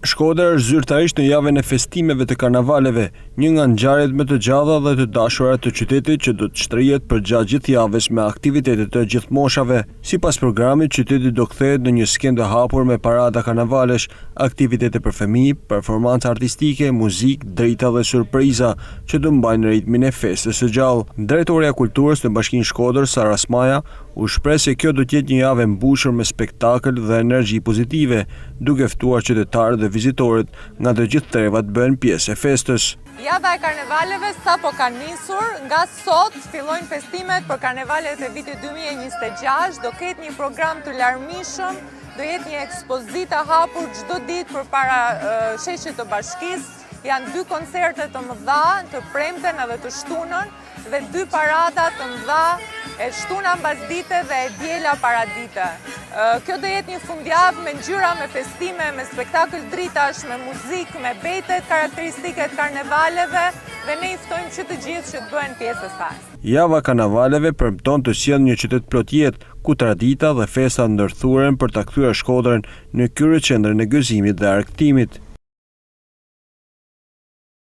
Shkodër është zyrtarisht në javën e festimeve të karnavaleve, një nga ngjarjet më të gjalla dhe të dashura të qytetit që do të shtrihet përgjatë gjithë javës me aktivitete të gjithë moshave. Sipas programit, qyteti do kthehet në një skenë të hapur me parada karnavalesh, aktivitete për fëmijë, performanca artistike, muzikë, drita dhe surpriza që do mbajnë ritmin e festës së gjallë. Drejtoreja e Kulturës në Bashkinë Shkodër, Sara Smaja, u shpreh se kjo do të jetë një javë e mbushur me spektakël dhe energji pozitive, duke ftuar qytetarët dhe vizitorët nga të gjithë trevat bëhen pjesë e festës. Java e karnevaleve sapo ka nisur, nga sot fillojnë festimet për karnevalet e vitit 2026, do ketë një program të larmishëm, do jetë një ekspozitë hapur çdo ditë përpara sheshit të Bashkisë. Janë 2 koncerte të mëdha, të premten edhe të shtunën, dhe 2 parada të mëdha, e shtuna mbasdite dhe e diela paradite. Kjo do jetë një fundjavë me ngjyra, me festime, me spektakël dritash, me muzikë, me betet karakteristike të karnevaleve dhe ne i ftojmë që të gjithë që të bëhen pjesë e saj. Java karnavaleve premton të sjellë një qytet plot jetë, ku tradita dhe festa ndërthuren për ta kthyer Shkodrën në kryeqendrën e gëzimit dhe argëtimit.